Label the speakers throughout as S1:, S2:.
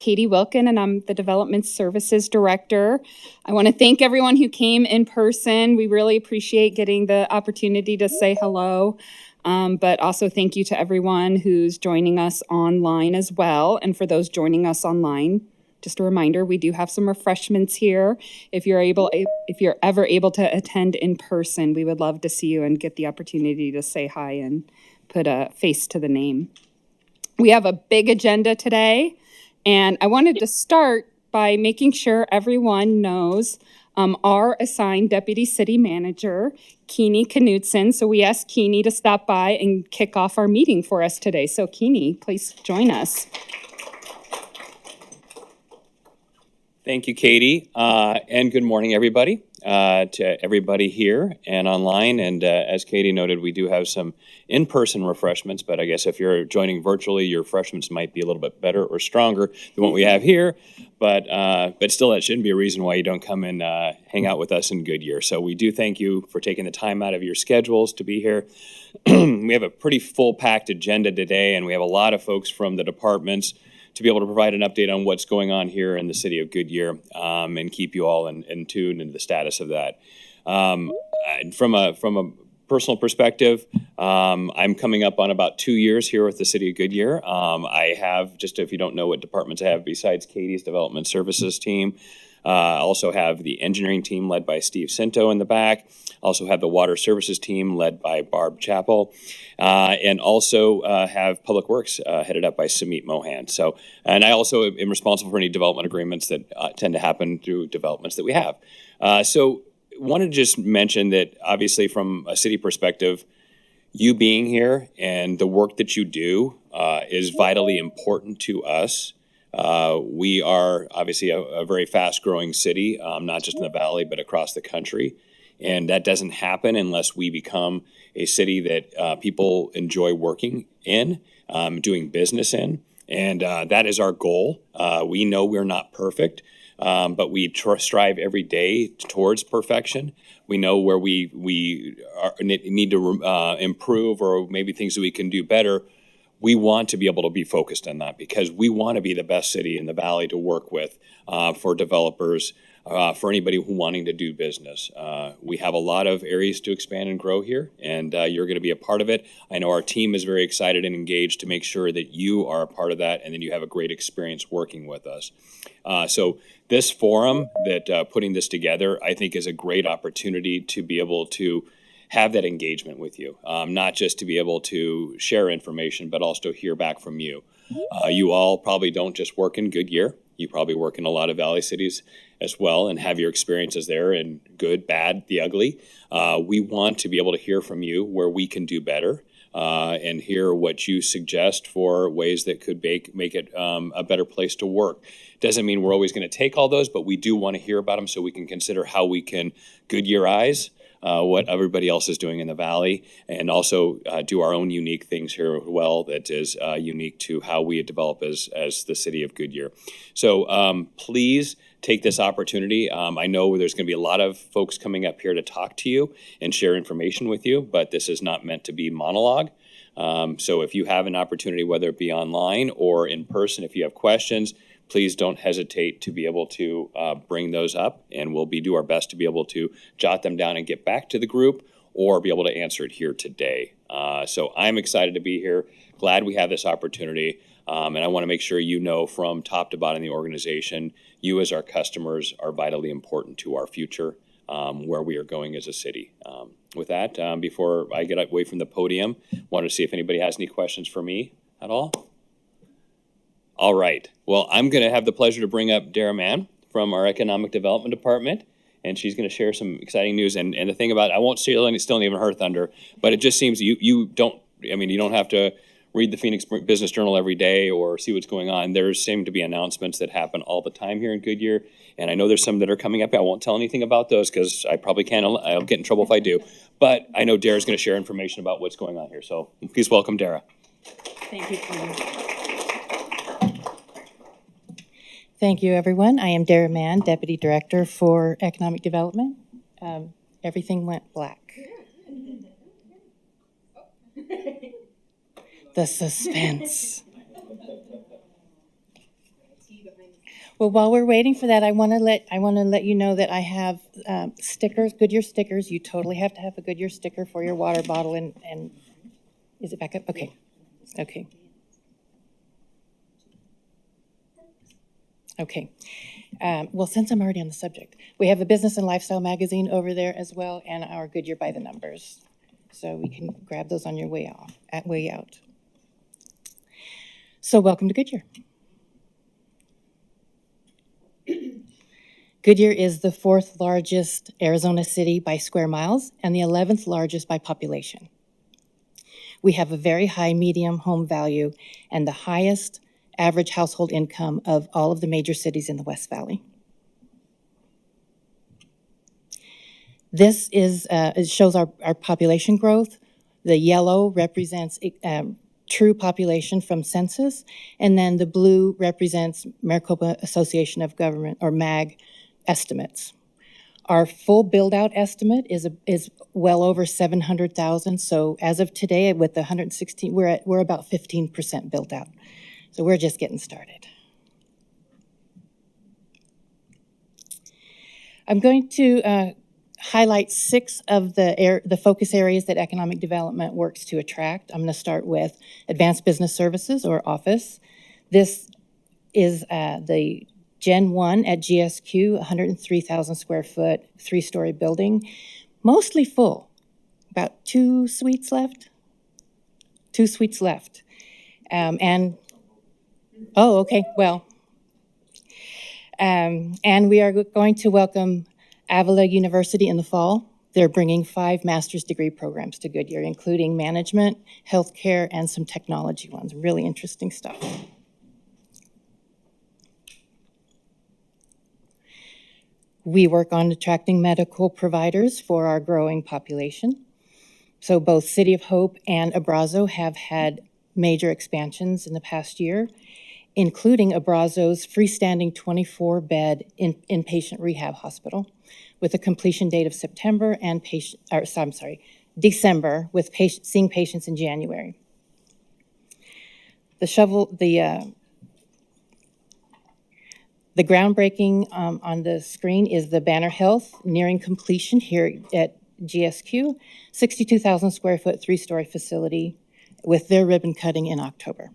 S1: Katie Wilkin, and I'm the Development Services Director. I want to thank everyone who came in person. We really appreciate getting the opportunity to say hello, but also thank you to everyone who's joining us online as well. And for those joining us online, just a reminder, we do have some refreshments here. If you're ever able to attend in person, we would love to see you and get the opportunity to say hi and put a face to the name. We have a big agenda today. And I wanted to start by making sure everyone knows our assigned Deputy City Manager, Keeney Knudsen. So we asked Keeney to stop by and kick off our meeting for us today. So Keeney, please join us.
S2: Thank you, Katie, and good morning, everybody, to everybody here and online. And as Katie noted, we do have some in-person refreshments, but I guess if you're joining virtually, your refreshments might be a little bit better or stronger than what we have here. But still, that shouldn't be a reason why you don't come and hang out with us in Goodyear. So we do thank you for taking the time out of your schedules to be here. We have a pretty full-packed agenda today, and we have a lot of folks from the departments to be able to provide an update on what's going on here in the city of Goodyear, and keep you all in tune into the status of that. From a personal perspective, I'm coming up on about 2 years here with the city of Goodyear. I have, just if you don't know what departments I have besides Katie's development services team, I also have the engineering team led by Steve Cinto in the back. Also have the water services team led by Barb Chappell, and also have public works headed up by Samit Mohan. So, and I also am responsible for any development agreements that tend to happen through developments that we have. So wanted to just mention that obviously from a city perspective, you being here and the work that you do is vitally important to us. We are obviously a very fast-growing city, not just in the Valley, but across the country. And that doesn't happen unless we become a city that people enjoy working in, doing business in. And that is our goal. We know we're not perfect, but we strive every day towards perfection. We know where we need to improve, or maybe things that we can do better. We want to be able to be focused on that because we want to be the best city in the Valley to work with for developers, for anybody who wanting to do business. We have a lot of areas to expand and grow here, and you're going to be a part of it. I know our team is very excited and engaged to make sure that you are a part of that, and then you have a great experience working with us. So this forum that putting this together, I think, is a great opportunity to be able to have that engagement with you, not just to be able to share information, but also hear back from you. You all probably don't just work in Goodyear. You probably work in a lot of Valley cities as well and have your experiences there in good, bad, the ugly. We want to be able to hear from you where we can do better and hear what you suggest for ways that could make it a better place to work. Doesn't mean we're always going to take all those, but we do want to hear about them so we can consider how we can Goodyearize what everybody else is doing in the Valley, and also do our own unique things here as well that is unique to how we develop as the city of Goodyear. So please take this opportunity. I know there's going to be a lot of folks coming up here to talk to you and share information with you, but this is not meant to be monologue. So if you have an opportunity, whether it be online or in person, if you have questions, please don't hesitate to be able to bring those up, and we'll do our best to be able to jot them down and get back to the group or be able to answer it here today. So I'm excited to be here. Glad we have this opportunity. And I want to make sure you know from top to bottom of the organization, you as our customers are vitally important to our future, where we are going as a city. With that, before I get away from the podium, wanted to see if anybody has any questions for me at all. All right. Well, I'm going to have the pleasure to bring up Dara Mann from our Economic Development Department, and she's going to share some exciting news. And the thing about it, I won't steal even her thunder, but it just seems you don't have to read the Phoenix Business Journal every day or see what's going on. There seem to be announcements that happen all the time here in Goodyear, and I know there's some that are coming up. I won't tell anything about those because I probably can't. I'll get in trouble if I do. But I know Dara's going to share information about what's going on here. So please welcome Dara.
S1: Thank you, Tony.
S3: Thank you, everyone. I am Dara Mann, Deputy Director for Economic Development. Everything went black. The suspense. Well, while we're waiting for that, I want to let you know that I have stickers, Goodyear stickers. You totally have to have a Goodyear sticker for your water bottle. And is it back up? Okay. Okay. Okay. Well, since I'm already on the subject, we have a business and lifestyle magazine over there as well, and our Goodyear by the numbers. So we can grab those on your way out. So welcome to Goodyear. Goodyear is the 4th largest Arizona city by square miles and the 11th largest by population. We have a very high medium home value and the highest average household income of all of the major cities in the West Valley. This it shows our population growth. The yellow represents true population from census, and then the blue represents Maricopa Association of Government, or MAG, estimates. Our full build-out estimate is well over 700,000. So as of today, with the 116, we're about 15% built out. So we're just getting started. I'm going to highlight 6 of the focus areas that economic development works to attract. I'm going to start with advanced business services, or office. This is the Gen 1 at GSQ, 103,000 square foot, 3-story building, mostly full. About 2 suites left. 2 suites left. Oh, okay, well. And we are going to welcome Avila University in the fall. They're bringing 5 master's degree programs to Goodyear, including management, healthcare, and some technology ones. Really interesting stuff. We work on attracting medical providers for our growing population. So both City of Hope and Abrazo have had major expansions in the past year, including Abrazo's freestanding 24-bed inpatient rehab hospital with a completion date of December, with seeing patients in January. The groundbreaking on the screen is the Banner Health, nearing completion here at GSQ, 62,000 square foot, 3-story facility with their ribbon cutting in October.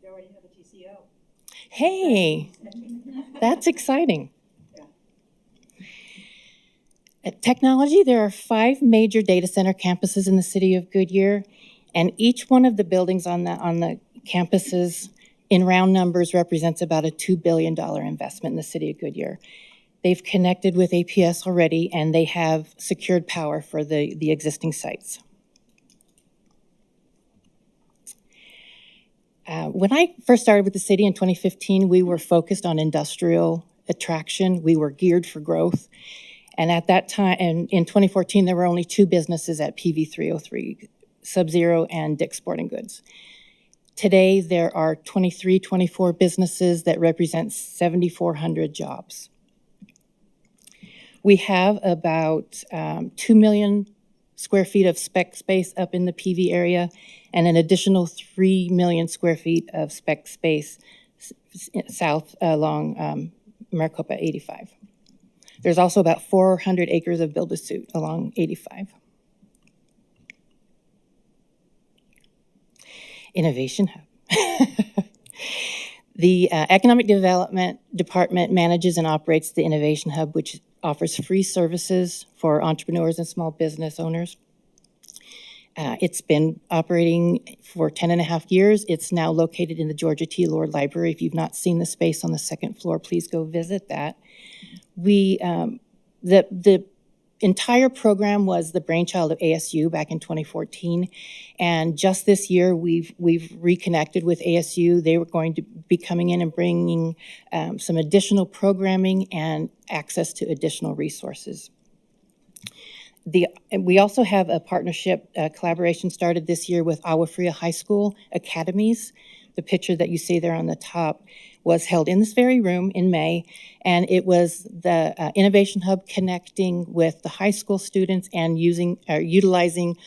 S4: They already have a TCO.
S3: Hey, that's exciting. At technology, there are 5 major data center campuses in the city of Goodyear, and each one of the buildings on the campuses, in round numbers, represents about a $2 billion investment in the city of Goodyear. They've connected with APS already, and they have secured power for the existing sites. When I first started with the city in 2015, we were focused on industrial attraction. We were geared for growth. And at that time, in 2014, there were only 2 businesses at PV 303, Sub-Zero and Dick's Sporting Goods. Today, there are 24 businesses that represent 7,400 jobs. We have about 2 million square feet of spec space up in the PV area and an additional 3 million square feet of spec space south along Maricopa 85. There's also about 400 acres of build-to-suit along 85. Innovation Hub. The Economic Development Department manages and operates the Innovation Hub, which offers free services for entrepreneurs and small business owners. It's been operating for 10.5 years. It's now located in the Georgia T. Lord Library. If you've not seen the space on the 2nd floor, please go visit that. The entire program was the brainchild of ASU back in 2014, and just this year we've reconnected with ASU. They were going to be coming in and bringing some additional programming and access to additional resources. We also have a partnership collaboration started this year with Agua Fria High School Academies. The picture that you see there on the top was held in this very room in May, and it was the Innovation Hub connecting with the high school students and utilizing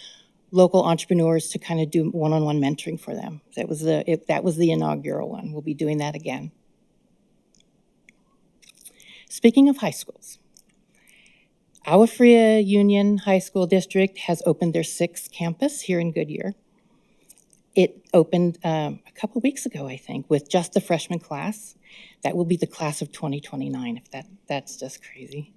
S3: local entrepreneurs to kind of do one-on-one mentoring for them. That was the inaugural one. We'll be doing that again. Speaking of high schools, Agua Fria Union High School District has opened their 6th campus here in Goodyear. It opened a couple weeks ago, I think, with just the freshman class. That will be the class of 2029, if that's just crazy.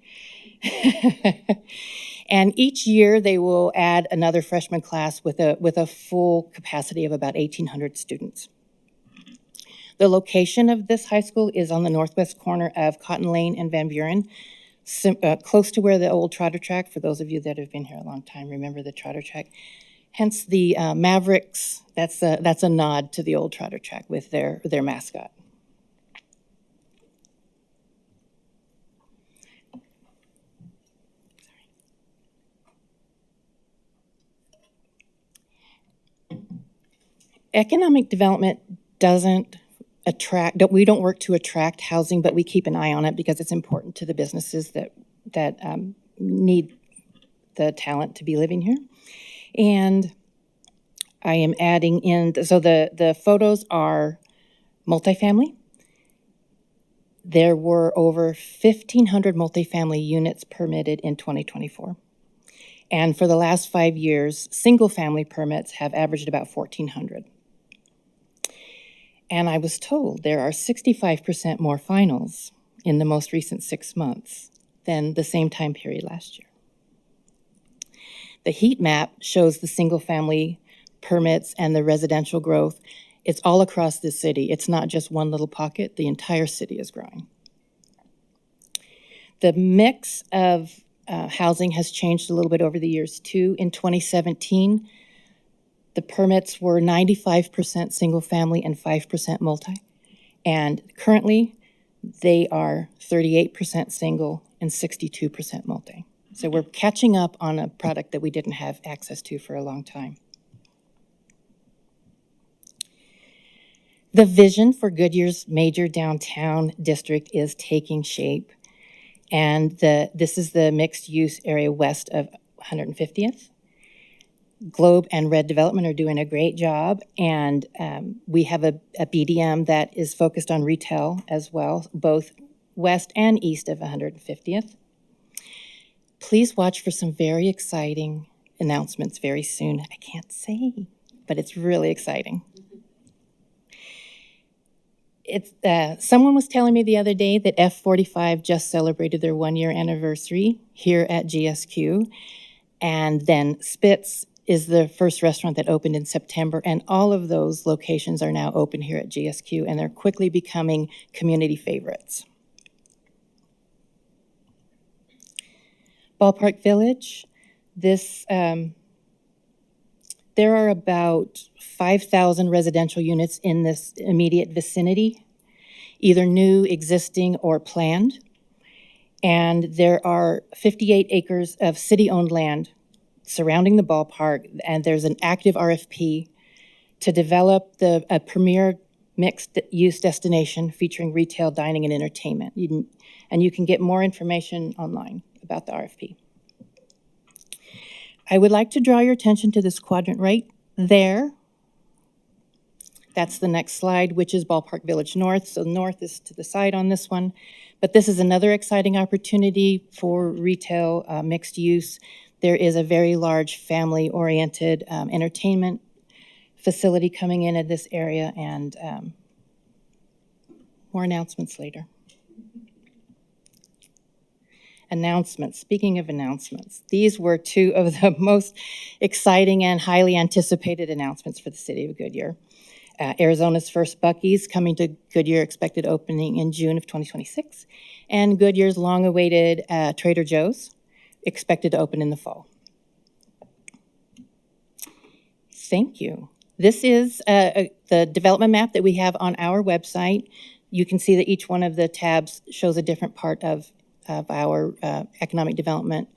S3: And each year they will add another freshman class with a full capacity of about 1,800 students. The location of this high school is on the northwest corner of Cotton Lane and Van Buren, close to where the old trotter track, for those of you that have been here a long time, remember the trotter track. Hence the Mavericks, that's a nod to the old trotter track with their mascot. Economic development doesn't we don't work to attract housing, but we keep an eye on it because it's important to the businesses that need the talent to be living here. And I am adding in, so the photos are multifamily. There were over 1,500 multifamily units permitted in 2024. And for the last 5 years, single-family permits have averaged about 1,400. And I was told there are 65% more finals in the most recent 6 months than the same time period last year. The heat map shows the single-family permits and the residential growth. It's all across the city. It's not just one little pocket. The entire city is growing. The mix of housing has changed a little bit over the years, too. In 2017, the permits were 95% single-family and 5% multi. And currently, they are 38% single and 62% multi. So we're catching up on a product that we didn't have access to for a long time. The vision for Goodyear's major downtown district is taking shape. And this is the mixed-use area west of 150th. Globe and Red Development are doing a great job, and we have a BDM that is focused on retail as well, both west and east of 150th. Please watch for some very exciting announcements very soon. I can't say, but it's really exciting. Someone was telling me the other day that F45 just celebrated their 1-year anniversary here at GSQ, and then Spitz is the first restaurant that opened in September, and all of those locations are now open here at GSQ, and they're quickly becoming community favorites. Ballpark Village, there are about 5,000 residential units in this immediate vicinity, either new, existing, or planned. And there are 58 acres of city-owned land surrounding the ballpark, and there's an active RFP to develop a premier mixed-use destination featuring retail, dining, and entertainment. And you can get more information online about the RFP. I would like to draw your attention to this quadrant right there. That's the next slide, which is Ballpark Village North. So north is to the side on this one. But this is another exciting opportunity for retail mixed use. There is a very large family-oriented entertainment facility coming in at this area, and more announcements later. Announcements. Speaking of announcements, these were 2 of the most exciting and highly anticipated announcements for the city of Goodyear. Arizona's first Buc-ee's coming to Goodyear, expected opening in June of 2026, and Goodyear's long-awaited Trader Joe's, expected to open in the fall. Thank you. This is the development map that we have on our website. You can see that each one of the tabs shows a different part of our economic development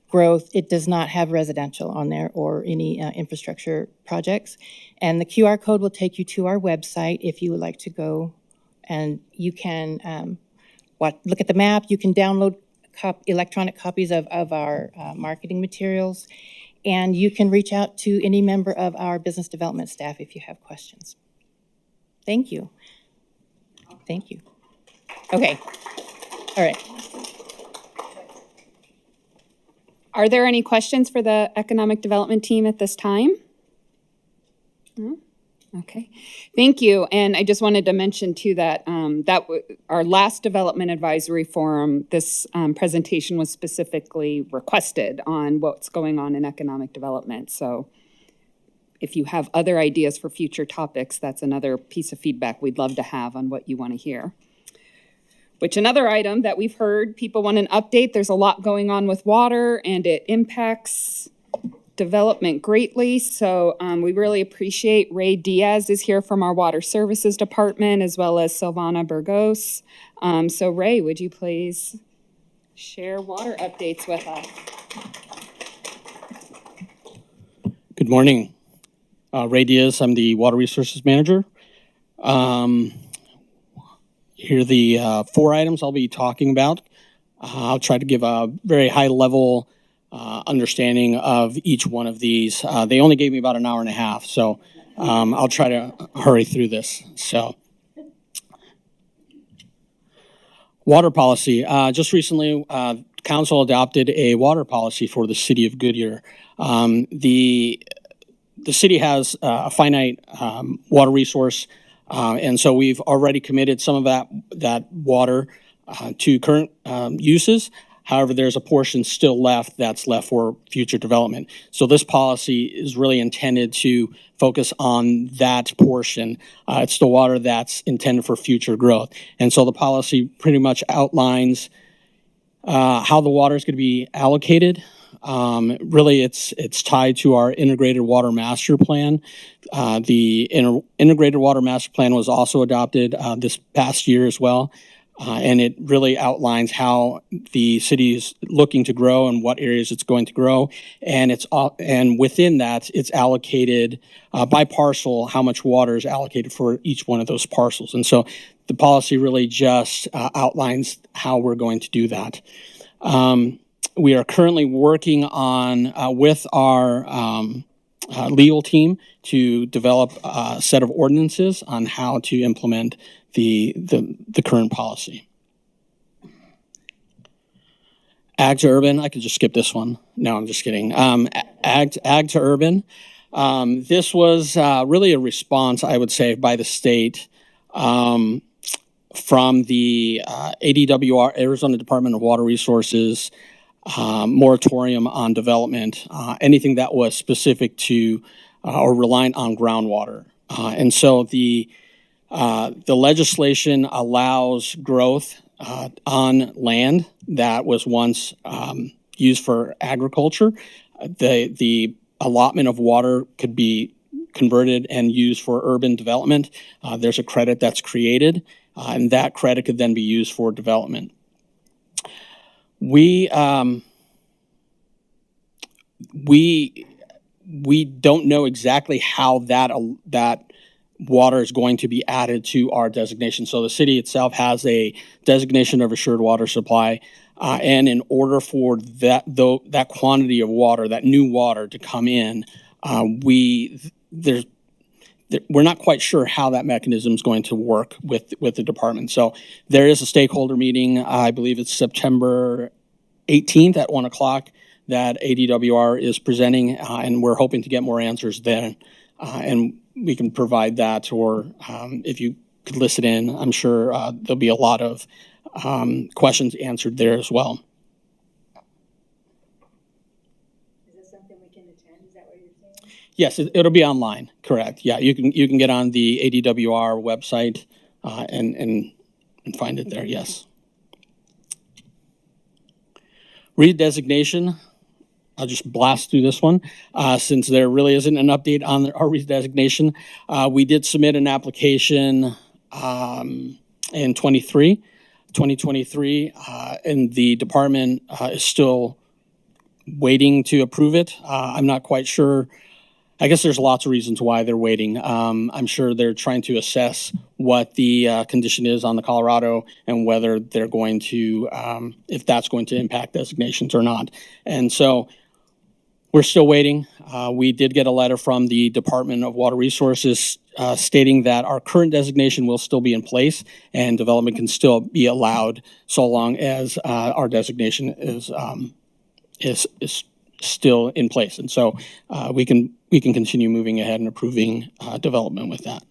S3: growth. It does not have residential on there or any infrastructure projects. And the QR code will take you to our website if you would like to go, and you can look at the map. You can download electronic copies of our marketing materials, and you can reach out to any member of our business development staff if you have questions. Thank you. Thank you. Okay. All right.
S1: Are there any questions for the economic development team at this time? No? Okay, thank you. And I just wanted to mention too that our last development advisory forum, this presentation was specifically requested on what's going on in economic development. So if you have other ideas for future topics, that's another piece of feedback we'd love to have on what you want to hear. Which another item that we've heard, people want an update. There's a lot going on with water and it impacts development greatly. So we really appreciate Ray Diaz is here from our Water Services Department, as well as Silvana Burgos. So Ray, would you please share water updates with us?
S5: Good morning. Ray Diaz, I'm the Water Resources Manager. Here are the 4 items I'll be talking about. I'll try to give a very high level understanding of each one of these. They only gave me about an hour and a half, so I'll try to hurry through this. So, water policy. Just recently, Council adopted a water policy for the city of Goodyear. The city has a finite water resource, and so we've already committed some of that water to current uses. However, there's a portion still left that's left for future development. So this policy is really intended to focus on that portion. It's the water that's intended for future growth. And so the policy pretty much outlines how the water is going to be allocated. Really, it's tied to our integrated water master plan. The integrated water master plan was also adopted this past year as well. And it really outlines how the city is looking to grow and what areas it's going to grow. And and within that, it's allocated by parcel, how much water is allocated for each one of those parcels. And so the policy really just outlines how we're going to do that. We are currently working on, with our legal team, to develop a set of ordinances on how to implement the current policy. Ag to urban, I could just skip this one. No, I'm just kidding. Ag to urban. This was really a response, I would say, by the state from the ADWR, Arizona Department of Water Resources, moratorium on development, anything that was specific to or reliant on groundwater. And so the legislation allows growth on land that was once used for agriculture. The allotment of water could be converted and used for urban development. There's a credit that's created, and that credit could then be used for development. We don't know exactly how that water is going to be added to our designation. So the city itself has a designation of assured water supply, and in order for that quantity of water, that new water to come in, we're not quite sure how that mechanism is going to work with the department. So there is a stakeholder meeting, I believe it's September 18th at 1 o'clock, that ADWR is presenting, and we're hoping to get more answers then. And we can provide that, or if you could listen in, I'm sure there'll be a lot of questions answered there as well.
S4: Is this something we can attend? Is that what you're saying?
S5: Yes, it'll be online, correct. Yeah, you can get on the ADWR website and find it there, yes. Redesignation. I'll just blast through this one since there really isn't an update on our redesignation. We did submit an application in 2023, and the department is still waiting to approve it. I'm not quite sure. I guess there's lots of reasons why they're waiting. I'm sure they're trying to assess what the condition is on the Colorado and whether they're going to, if that's going to impact designations or not. And so we're still waiting. We did get a letter from the Department of Water Resources stating that our current designation will still be in place and development can still be allowed so long as our designation is is still in place. And so we can continue moving ahead and approving development with that.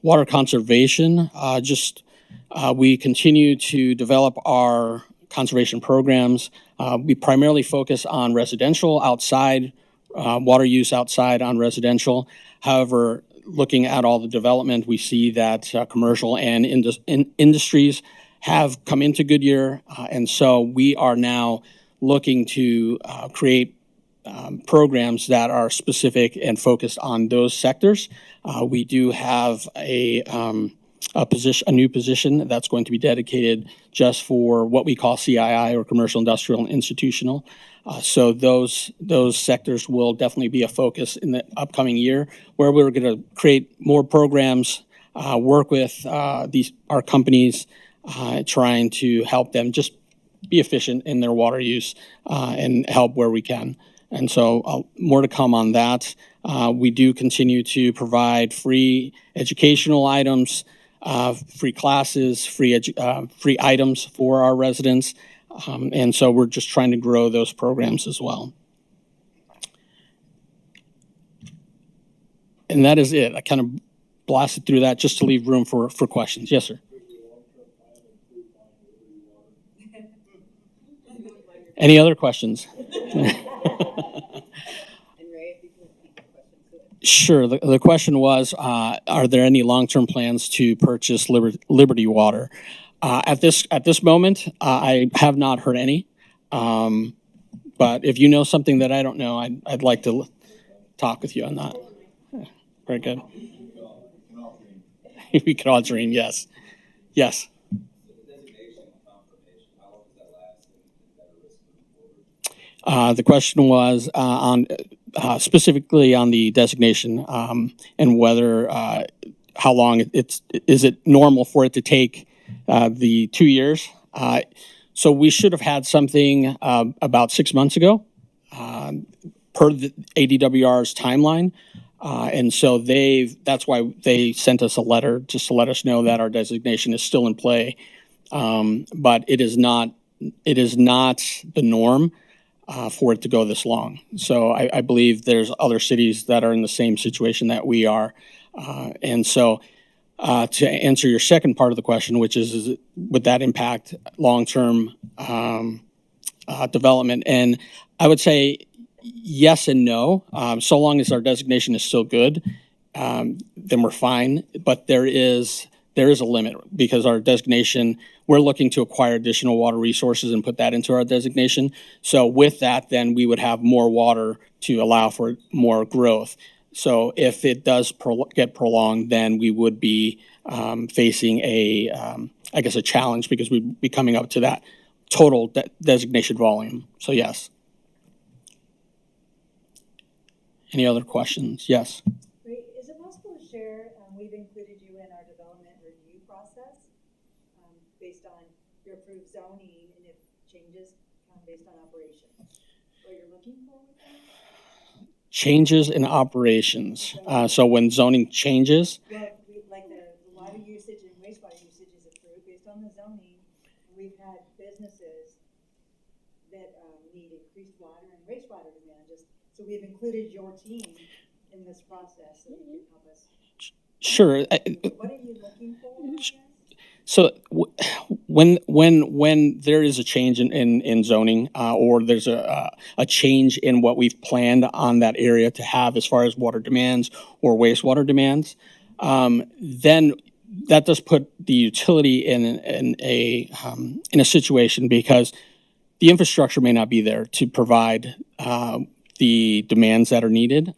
S5: Water conservation, we continue to develop our conservation programs. We primarily focus on residential outside, water use outside on residential. However, looking at all the development, we see that commercial and industries have come into Goodyear. And so we are now looking to create programs that are specific and focused on those sectors. We do have a new position that's going to be dedicated just for what we call CII, or commercial, industrial, and institutional. So those sectors will definitely be a focus in the upcoming year, where we're going to create more programs, work with our companies, trying to help them just be efficient in their water use and help where we can. And so more to come on that. We do continue to provide free educational items, free classes, free items for our residents. And so we're just trying to grow those programs as well. And that is it. I kind of blasted through that just to leave room for questions. Yes, sir. Any other questions? Sure. The question was, are there any long-term plans to purchase Liberty Water? At this moment, I have not heard any. But if you know something that I don't know, I'd like to talk with you on that. Yeah, very good. We could all dream. Yes. Yes. The question was on specifically on the designation and whether how long is it normal for it to take the 2 years? So we should have had something about 6 months ago per the ADWR's timeline. And so that's why they sent us a letter just to let us know that our designation is still in play. But it is not the norm for it to go this long. So I believe there's other cities that are in the same situation that we are. And so to answer your second part of the question, which is would that impact long-term development? And I would say yes and no. So long as our designation is still good, then we're fine. But there is a limit, because our designation, we're looking to acquire additional water resources and put that into our designation. So with that, then we would have more water to allow for more growth. So if it does get prolonged, then we would be facing a challenge, because we'd be coming up to that total designation volume. So yes. Any other questions? Yes.
S4: Great. Is it possible to share, we've included you in our development review process based on your approved zoning, and if changes come based on operations. What you're looking for with that?
S5: Changes in operations. So when zoning changes?
S4: Well, like the water usage and wastewater usage is approved based on the zoning. And we've had businesses that need increased water and wastewater demand. So we've included your team in this process so that you can help us.
S5: Sure.
S4: What are you looking for?
S5: So when there is a change in zoning or there's a change in what we've planned on that area to have as far as water demands or wastewater demands, then that does put the utility in a situation, because the infrastructure may not be there to provide the demands that are needed,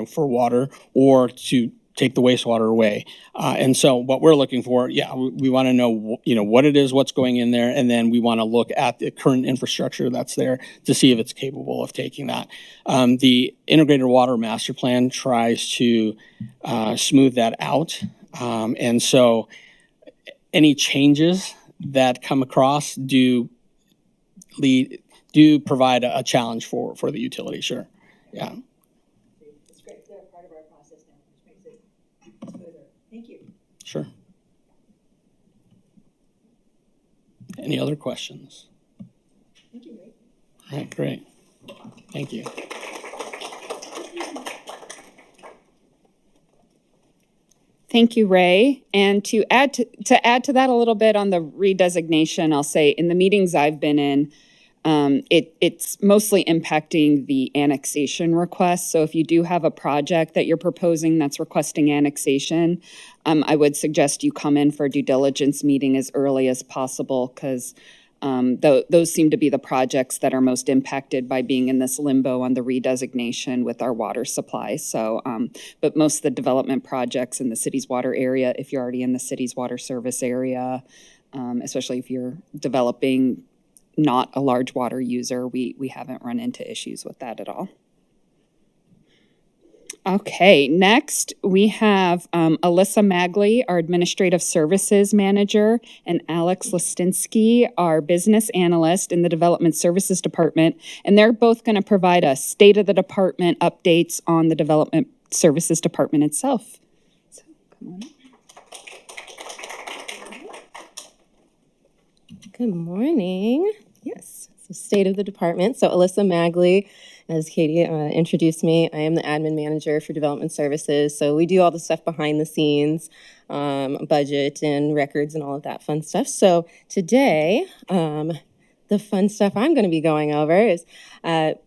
S5: for water, or to take the wastewater away. And so what we're looking for, we want to know, what it is, what's going in there, and then we want to look at the current infrastructure that's there to see if it's capable of taking that. The Integrated Water Master Plan tries to smooth that out. And so any changes that come across do provide a challenge for the utility, sure. Yeah.
S4: It's great. They're a part of our process now, which makes it smoother. Thank you.
S5: Sure. Any other questions? All right, great. Thank you.
S1: Thank you, Ray. And to add to that a little bit on the redesignation, I'll say in the meetings I've been in, it's mostly impacting the annexation request. So if you do have a project that you're proposing that's requesting annexation, I would suggest you come in for a due diligence meeting as early as possible, because those seem to be the projects that are most impacted by being in this limbo on the redesignation with our water supply. So, but most of the development projects in the city's water area, if you're already in the city's water service area, especially if you're developing not a large water user, we haven't run into issues with that at all. Okay, next we have Alyssa Magley, our Administrative Services Manager, and Alex Listinsky, our Business Analyst in the Development Services Department. And they're both going to provide us state of the department updates on the Development Services Department itself. So, come on up.
S6: Good morning. Yes, so state of the department. So Alyssa Magley, as Katie introduced me, I am the admin manager for development services. So we do all the stuff behind the scenes, budget and records and all of that fun stuff. So today, the fun stuff I'm going to be going over is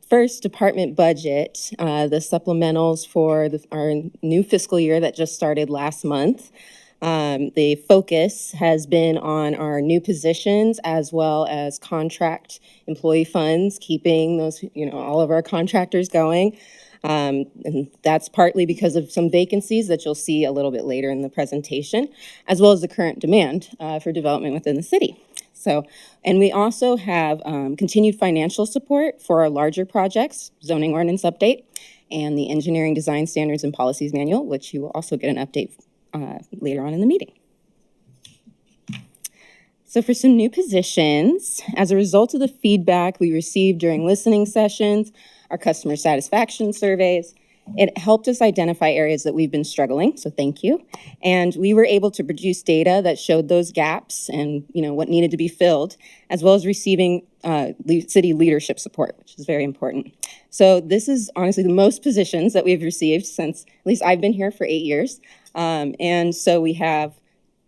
S6: first, department budget, the supplementals for our new fiscal year that just started last month. The focus has been on our new positions as well as contract employee funds, keeping those, all of our contractors going. And that's partly because of some vacancies that you'll see a little bit later in the presentation, as well as the current demand for development within the city. So, and we also have continued financial support for our larger projects, zoning ordinance update, and the engineering design standards and policies manual, which you will also get an update later on in the meeting. So for some new positions, as a result of the feedback we received during listening sessions, our customer satisfaction surveys, it helped us identify areas that we've been struggling, so thank you. And we were able to produce data that showed those gaps and what needed to be filled, as well as receiving city leadership support, which is very important. So this is honestly the most positions that we've received since, at least I've been here for 8 years. And so we have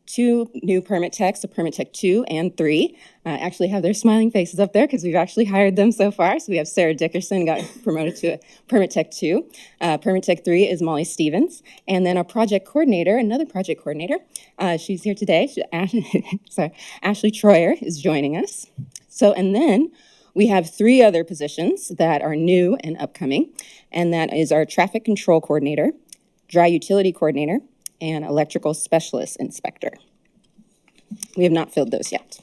S6: 2 new permit techs, a permit tech 2 and 3. Actually have their smiling faces up there because we've actually hired them so far. So we have Sarah Dickerson got promoted to a permit tech 2. Permit tech 3 is Molly Stevens. And then our project coordinator, another project coordinator, she's here today. Ashley Troyer is joining us. So, and then we have 3 other positions that are new and upcoming. And that is our traffic control coordinator, dry utility coordinator, and electrical specialist inspector. We have not filled those yet.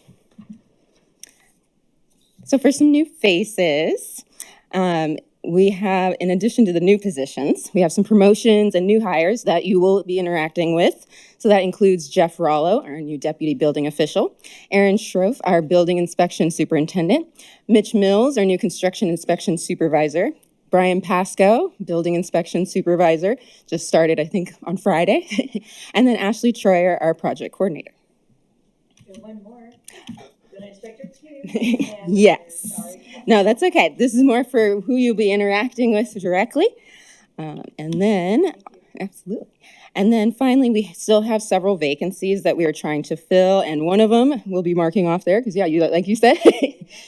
S6: So for some new faces, we have, in addition to the new positions, we have some promotions and new hires that you will be interacting with. So that includes Jeff Rollo, our new deputy building official, Aaron Schroff, our building inspection superintendent, Mitch Mills, our new construction inspection supervisor, Brian Pasco, building inspection supervisor, just started, I think, on Friday. And then Ashley Troyer, our project coordinator.
S4: And one more, the inspector too.
S6: Yes.
S4: Sorry.
S6: No, that's okay. This is more for who you'll be interacting with directly. And then, absolutely. And then finally, we still have several vacancies that we are trying to fill. And one of them we'll be marking off there because, like you said,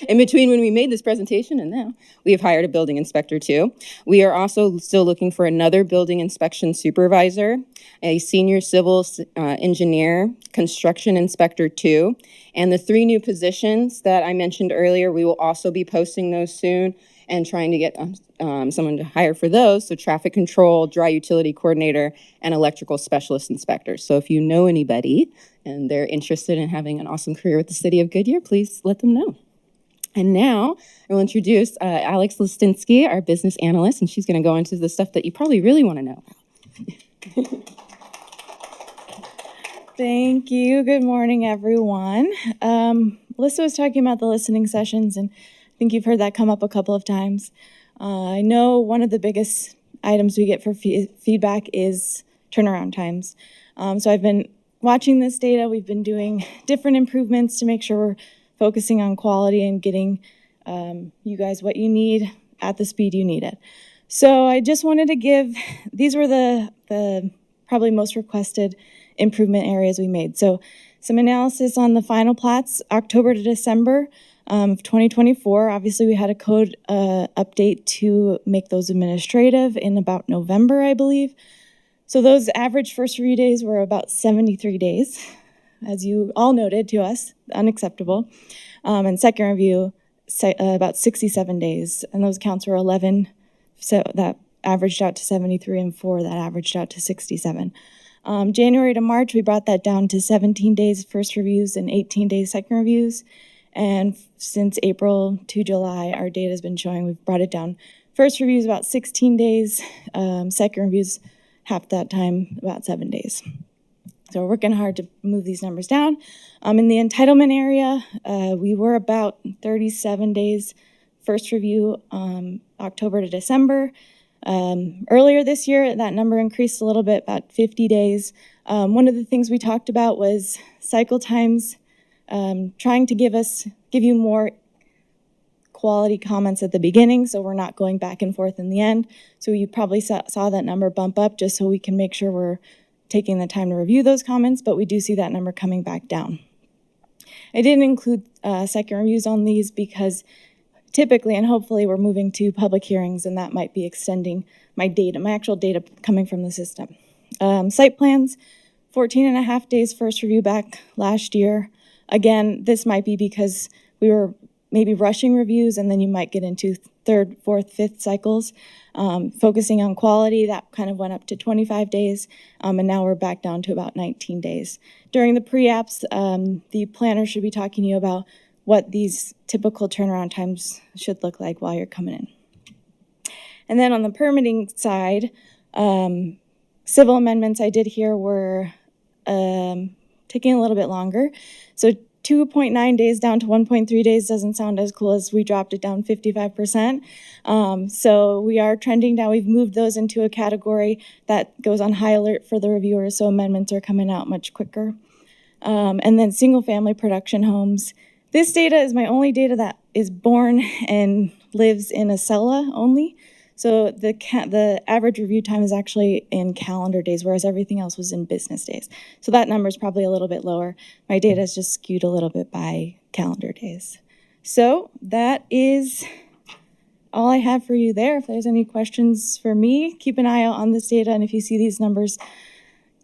S6: in between when we made this presentation and now, we have hired a building inspector too. We are also still looking for another building inspection supervisor, a senior civil engineer, construction inspector too. And the 3 new positions that I mentioned earlier, we will also be posting those soon and trying to get someone to hire for those. So traffic control, dry utility coordinator, and electrical specialist inspector. So if you know anybody and they're interested in having an awesome career with the city of Goodyear, please let them know. And now I will introduce Alex Listinsky, our business analyst, and she's going to go into the stuff that you probably really want to know.
S7: Thank you. Good morning, everyone. Melissa was talking about the listening sessions, and I think you've heard that come up a couple of times. I know one of the biggest items we get for feedback is turnaround times. So I've been watching this data. We've been doing different improvements to make sure we're focusing on quality and getting you guys what you need at the speed you need it. So I just wanted to give, these were the probably most requested improvement areas we made. So some analysis on the final plats, October to December of 2024. Obviously, we had a code update to make those administrative in about November, I believe. So those average first review days were about 73 days, as you all noted to us, unacceptable. And second review, about 67 days. And those counts were 11, so that averaged out to 73, and 4 that averaged out to 67. January to March, we brought that down to 17 days first reviews and 18 days second reviews. And since April to July, our data has been showing we've brought it down. First reviews about 16 days, second reviews half that time, about 7 days. So we're working hard to move these numbers down. In the entitlement area, we were about 37 days first review, October to December. Earlier this year, that number increased a little bit, about 50 days. One of the things we talked about was cycle times, trying to give you more quality comments at the beginning, so we're not going back and forth in the end. So you probably saw that number bump up just so we can make sure we're taking the time to review those comments, but we do see that number coming back down. I didn't include second reviews on these because typically and hopefully we're moving to public hearings, and that might be extending my actual data coming from the system. Site plans, 14 and a half days first review back last year. Again, this might be because we were maybe rushing reviews, and then you might get into third, fourth, fifth cycles. Focusing on quality, that kind of went up to 25 days, and now we're back down to about 19 days. During the pre-apps, the planner should be talking to you about what these typical turnaround times should look like while you're coming in. And then on the permitting side, civil amendments I did here were taking a little bit longer. So 2.9 days down to 1.3 days doesn't sound as cool as we dropped it down 55%. So we are trending down. We've moved those into a category that goes on high alert for the reviewers, so amendments are coming out much quicker. And then single family production homes. This data is my only data that is born and lives in Acela only. So the average review time is actually in calendar days, whereas everything else was in business days. So that number is probably a little bit lower. My data is just skewed a little bit by calendar days. So that is all I have for you there. If there's any questions for me, keep an eye out on this data. And if you see these numbers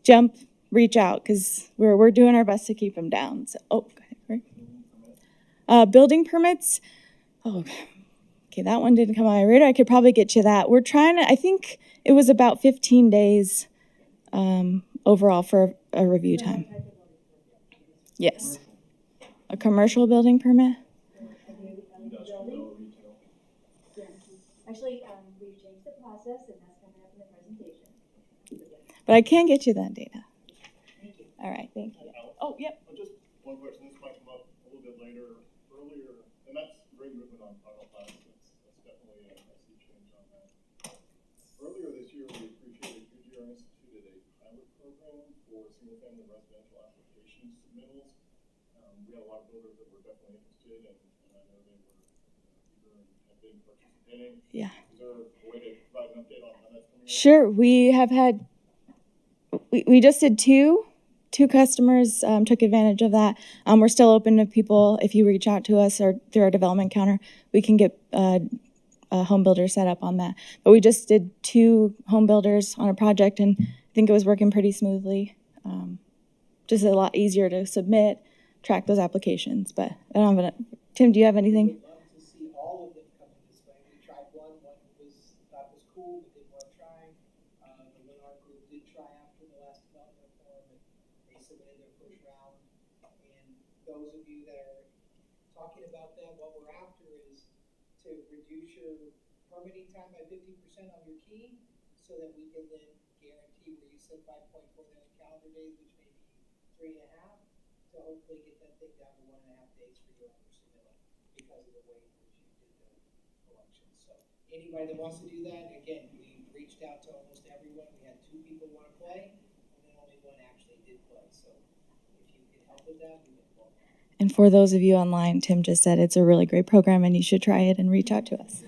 S7: jump, reach out, because we're doing our best to keep them down. So, go ahead, Greg. Building permits. Okay, that one didn't come on my radar. I could probably get you that. We're trying to, I think it was about 15 days overall for a review time. Yes. A commercial building permit?
S4: Actually, we've changed the process, and that's coming up in the presentation.
S7: But I can get you that data.
S4: Thank you.
S7: All right, thank you. Oh, yep.
S8: Just one question, this might come up a little bit later, earlier, and that's great movement on final plans. That's definitely a sea change on that. Earlier this year, we appreciated Goodyear instituted a pilot program for single-family residential application submittals. We had a lot of builders that were definitely interested, and I know they were eager and have been participating.
S7: Yeah.
S8: Is there a way to provide an update on how that's coming along?
S7: Sure. We have had, we just did two customers took advantage of that. We're still open to people. If you reach out to us or through our development counter, we can get a home builder set up on that. But we just did 2 home builders on a project, and I think it was working pretty smoothly. Just a lot easier to submit, track those applications. But I don't have Tim, do you have anything?
S9: Love to see all of them coming this way. We tried one thought was cool, but didn't want to try. The Lennar group did try after the last development forum, and they submitted their first round. And those of you that are talking about that, what we're after is to reduce your permitting time by 50% on your key, so that we can then guarantee where you said 5.4 calendar days, which may be 3.5, to hopefully get that thing down to 1.5 days for your own submittal because of the way in which you did the election. So anybody that wants to do that, again, we reached out to almost everyone. We had 2 people want to play, and then only 1 actually did play. So if you can help with that, we would love that.
S7: And for those of you online, Tim just said it's a really great program and you should try it and reach out to us.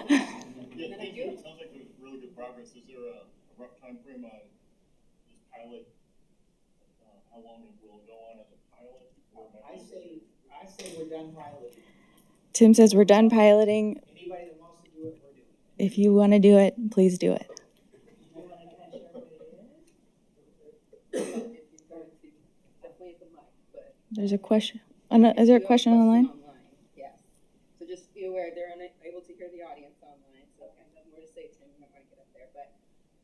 S8: Yeah, thank you. It sounds like there's really good progress. Is there a rough time frame on this pilot? How long will it go on as a pilot?
S9: I say we're done piloting.
S7: Tim says we're done piloting.
S9: Anybody that wants to do it, we're doing it.
S7: If you want to do it, please do it. There's a question. Is there a question online?
S6: Yes. So just be aware, they're unable to hear the audience online, so I have more to say, Tim, I'm not going to get up there.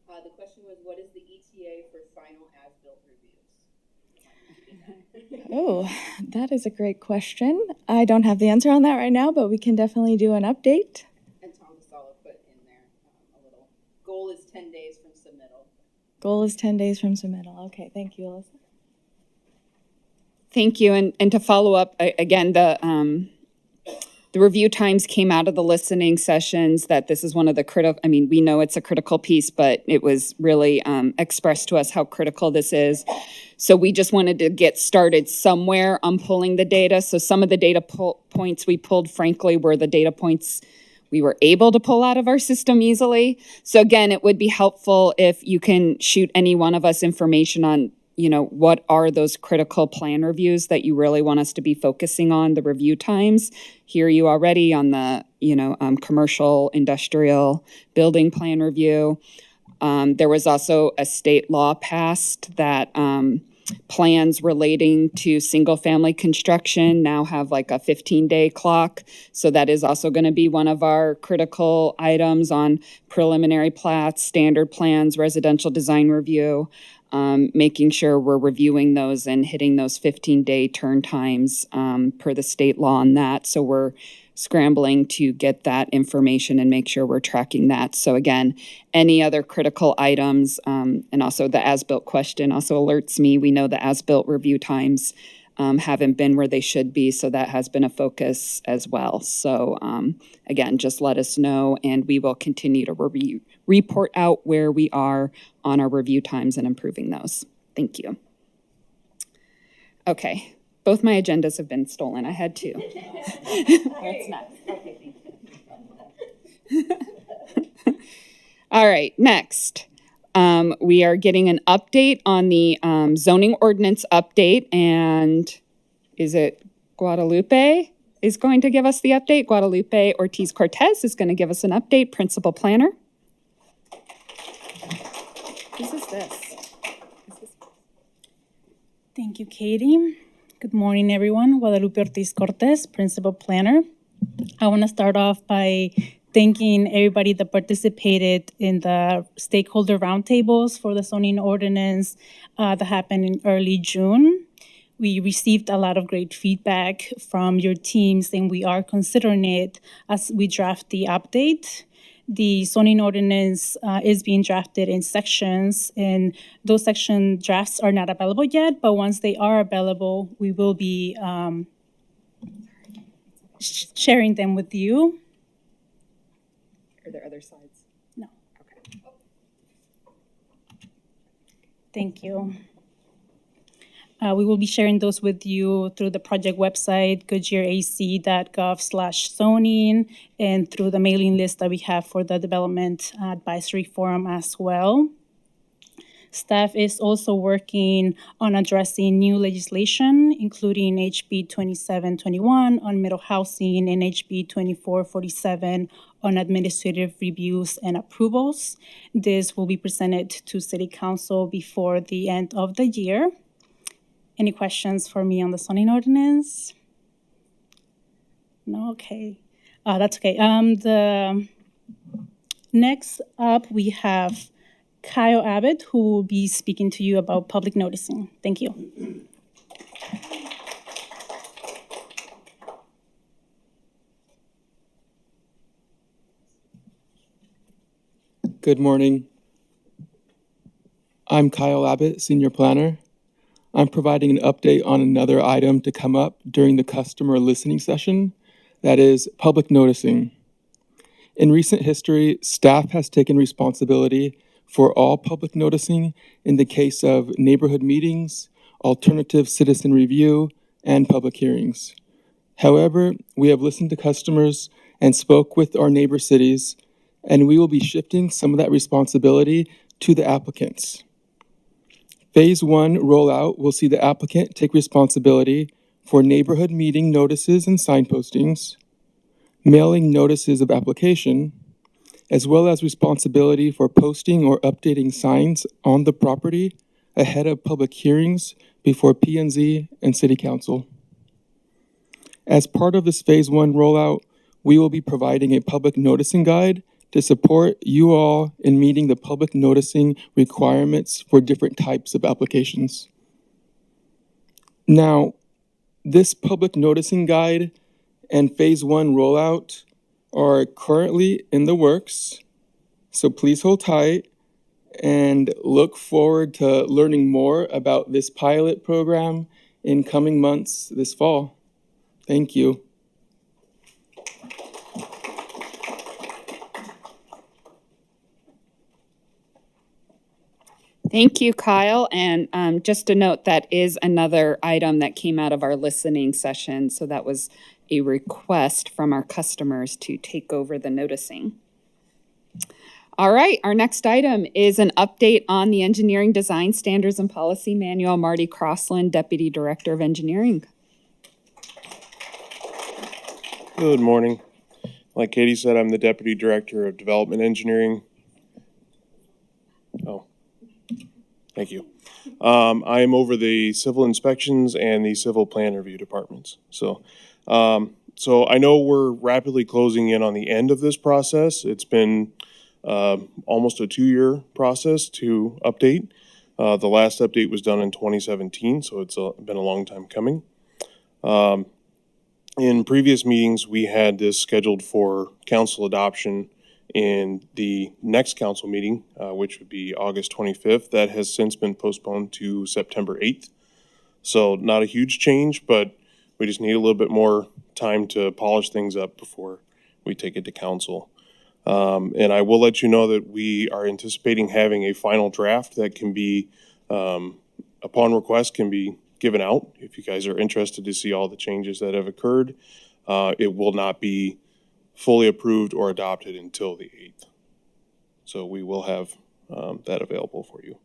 S6: But the question was, what is the ETA for final as-built reviews?
S7: Oh, that is a great question. I don't have the answer on that right now, but we can definitely do an update.
S6: And Tom Casala put in there a little, goal is 10 days from submittal.
S7: Goal is 10 days from submittal. Okay, thank you, Alyssa.
S1: Thank you. And to follow up, again, the review times came out of the listening sessions that this is one of the critical, I mean, we know it's a critical piece, but it was really expressed to us how critical this is. So we just wanted to get started somewhere on pulling the data. So some of the data points we pulled, frankly, were the data points we were able to pull out of our system easily. So again, it would be helpful if you can shoot any one of us information on, what are those critical plan reviews that you really want us to be focusing on, the review times. Hear you already on the, commercial, industrial, building plan review. There was also a state law passed that plans relating to single-family construction now have like a 15-day clock. So that is also going to be one of our critical items on preliminary plats, standard plans, residential design review. Making sure we're reviewing those and hitting those 15-day turn times per the state law on that. So we're scrambling to get that information and make sure we're tracking that. So again, any other critical items, and also the as-built question also alerts me. We know the as-built review times haven't been where they should be, so that has been a focus as well. So again, just let us know, and we will continue to report out where we are on our review times and improving those. Thank you. Okay, both my agendas have been stolen. I had two. What's next? Okay, thank you. All right, next. We are getting an update on the zoning ordinance update, and is it Guadalupe is going to give us the update? Guadalupe Ortiz-Cortez is going to give us an update, principal planner. Whose is this?
S10: Thank you, Katie. Good morning, everyone. Guadalupe Ortiz-Cortez, principal planner. I want to start off by thanking everybody that participated in the stakeholder roundtables for the zoning ordinance that happened in early June. We received a lot of great feedback from your teams, and we are considering it as we draft the update. The zoning ordinance is being drafted in sections, and those section drafts are not available yet, but once they are available, we will be sharing them with you.
S1: Are there other slides?
S10: No.
S1: Okay.
S10: Thank you. We will be sharing those with you through the project website, goodyearac.gov/zoning, and through the mailing list that we have for the Development Advisory Forum as well. Staff is also working on addressing new legislation, including HB 2721 on middle housing and HB 2447 on administrative reviews and approvals. This will be presented to City Council before the end of the year. Any questions for me on the zoning ordinance? No, okay. That's okay. The next up, we have Kyle Abbott, who will be speaking to you about public noticing. Thank you.
S11: Good morning. I'm Kyle Abbott, Senior Planner. I'm providing an update on another item to come up during the customer listening session, that is public noticing. In recent history, staff has taken responsibility for all public noticing in the case of neighborhood meetings, alternative citizen review, and public hearings. However, we have listened to customers and spoke with our neighbor cities, and we will be shifting some of that responsibility to the applicants. Phase 1 rollout will see the applicant take responsibility for neighborhood meeting notices and signpostings, mailing notices of application, as well as responsibility for posting or updating signs on the property ahead of public hearings before P&Z and City Council. As part of this Phase 1 rollout, we will be providing a public noticing guide to support you all in meeting the public noticing requirements for different types of applications. Now, this public noticing guide and Phase 1 rollout are currently in the works, so please hold tight and look forward to learning more about this pilot program in coming months this fall. Thank you.
S1: Thank you, Kyle. And just a note, that is another item that came out of our listening session. So that was a request from our customers to take over the noticing. All right, our next item is an update on the Engineering Design Standards and Policy Manual. Marty Crossland, Deputy Director of Engineering.
S12: Good morning. Like Katie said, I'm the Deputy Director of Development Engineering. Oh, thank you. I am over the civil inspections and the civil plan review departments. So I know we're rapidly closing in on the end of this process. It's been almost a 2-year process to update. The last update was done in 2017, so it's been a long time coming. In previous meetings, we had this scheduled for council adoption in the next council meeting, which would be August 25th. That has since been postponed to September 8th. So not a huge change, but we just need a little bit more time to polish things up before we take it to council. And I will let you know that we are anticipating having a final draft that can be, upon request, can be given out. If you guys are interested to see all the changes that have occurred, it will not be fully approved or adopted until the 8th. So we will have that available for you.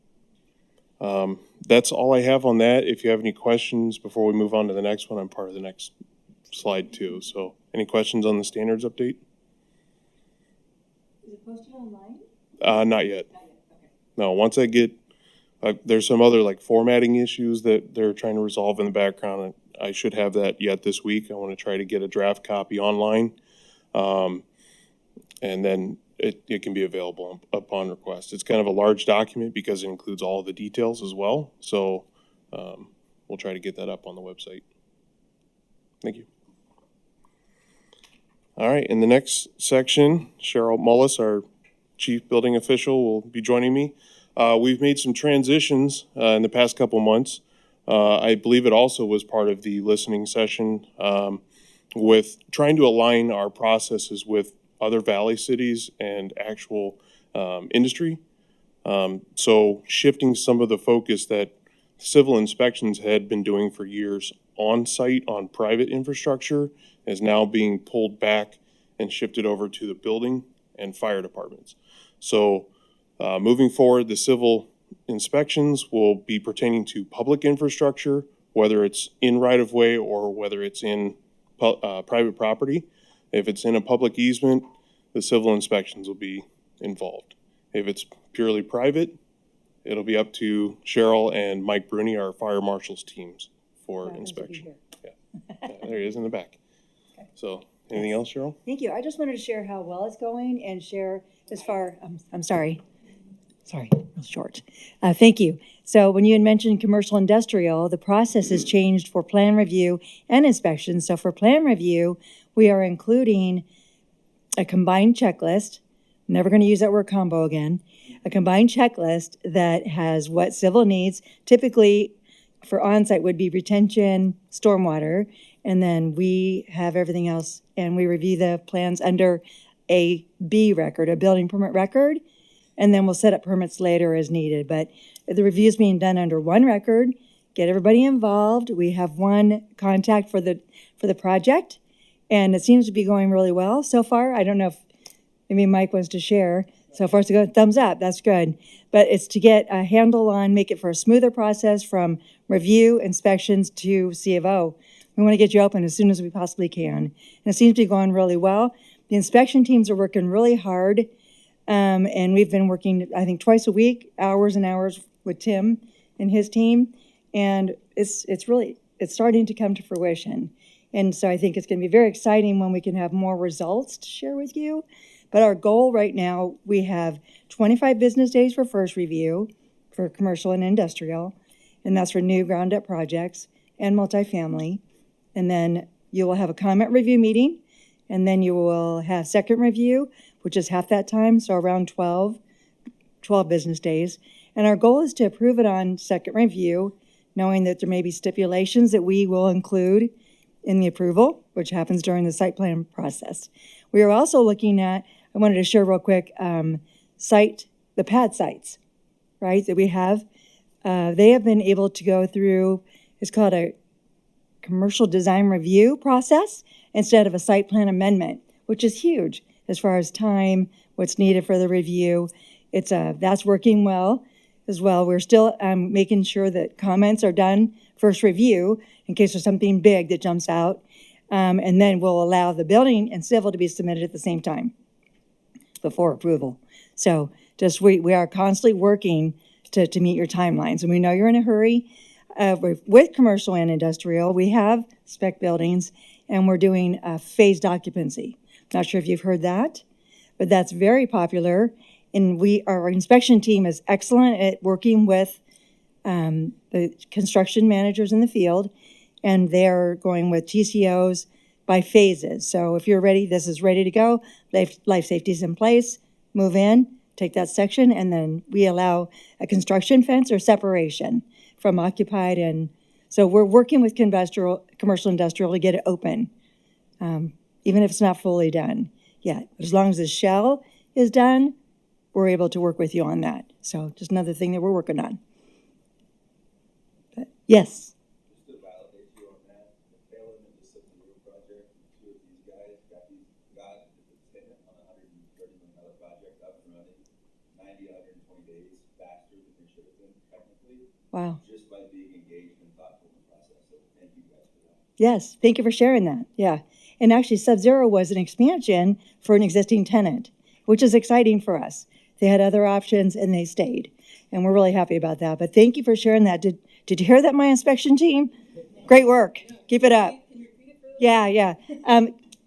S12: That's all I have on that. If you have any questions before we move on to the next one, I'm part of the next slide too. So any questions on the standards update?
S4: Is it posted online?
S12: Not yet. Okay. No, once I get, there's some other like formatting issues that they're trying to resolve in the background. I should have that yet this week. I want to try to get a draft copy online. And then it can be available upon request. It's kind of a large document because it includes all of the details as well. So we'll try to get that up on the website. Thank you. All right, in the next section, Cheryl Mullis, our Chief Building Official, will be joining me. We've made some transitions in the past couple months. I believe it also was part of the listening session with trying to align our processes with other valley cities and actual industry. So shifting some of the focus that civil inspections had been doing for years on site on private infrastructure is now being pulled back and shifted over to the building and fire departments. So moving forward, the civil inspections will be pertaining to public infrastructure, whether it's in right-of-way or whether it's in private property. If it's in a public easement, the civil inspections will be involved. If it's purely private, it'll be up to Cheryl and Mike Bruni, our fire marshal's teams for inspection. Yeah. There he is in the back. Okay. So anything else, Cheryl?
S4: Thank you. I just wanted to share how well it's going and share as far, I'm sorry, real short. Thank you. So when you had mentioned commercial industrial, the process has changed for plan review and inspection. So for plan review, we are including a combined checklist. Never going to use that word combo again. A combined checklist that has what civil needs. Typically for on-site would be retention, stormwater, and then we have everything else and we review the plans under a B record, a building permit record, and then we'll set up permits later as needed. But the review is being done under one record, get everybody involved. We have one contact for the project, and it seems to be going really well so far. I don't know if maybe Mike wants to share. So far, it's a good thumbs up. That's good. But it's to get a handle on, make it for a smoother process from review, inspections to C of O. We want to get you open as soon as we possibly can. And it seems to be going really well. The inspection teams are working really hard. And we've been working, I think, twice a week, hours and hours with Tim and his team. And it's starting to come to fruition. And so I think it's going to be very exciting when we can have more results to share with you. But our goal right now, we have 25 business days for first review for commercial and industrial, and that's for new ground up projects and multifamily. And then you will have a comment review meeting, and then you will have second review, which is half that time, so around 12 business days. And our goal is to approve it on second review, knowing that there may be stipulations that we will include in the approval, which happens during the site plan process. We are also looking at, I wanted to share real quick, the pad sites, right, that we have. They have been able to go through, it's called a commercial design review process instead of a site plan amendment, which is huge as far as time, what's needed for the review. That's working well as well. We're still making sure that comments are done first review in case there's something big that jumps out. And then we'll allow the building and civil to be submitted at the same time before approval. So we are constantly working to meet your timelines. And we know you're in a hurry. With commercial and industrial, we have spec buildings, and we're doing phased occupancy. Not sure if you've heard that, but that's very popular. And our inspection team is excellent at working with the construction managers in the field, and they're going with TCOs by phases. So if you're ready, this is ready to go, life safety is in place, move in, take that section, and then we allow a construction fence or separation from occupied. And so we're working with commercial industrial to get it open, even if it's not fully done yet. As long as the shell is done, we're able to work with you on that. So just another thing that we're working on. But yes.
S13: Just to validate you on that, the tail end of the Sub-Zero project, two of these guys got the statement on a $130 million project up and running 90 to 120 days faster than they should have been technically.
S4: Wow.
S13: Just by being engaged and thoughtful in the process. So thank you guys for that.
S4: Yes, thank you for sharing that. Yeah. And actually, Sub-Zero was an expansion for an existing tenant, which is exciting for us. They had other options and they stayed. And we're really happy about that. But thank you for sharing that. Did you hear that, my inspection team? Great work. Keep it up. Yeah.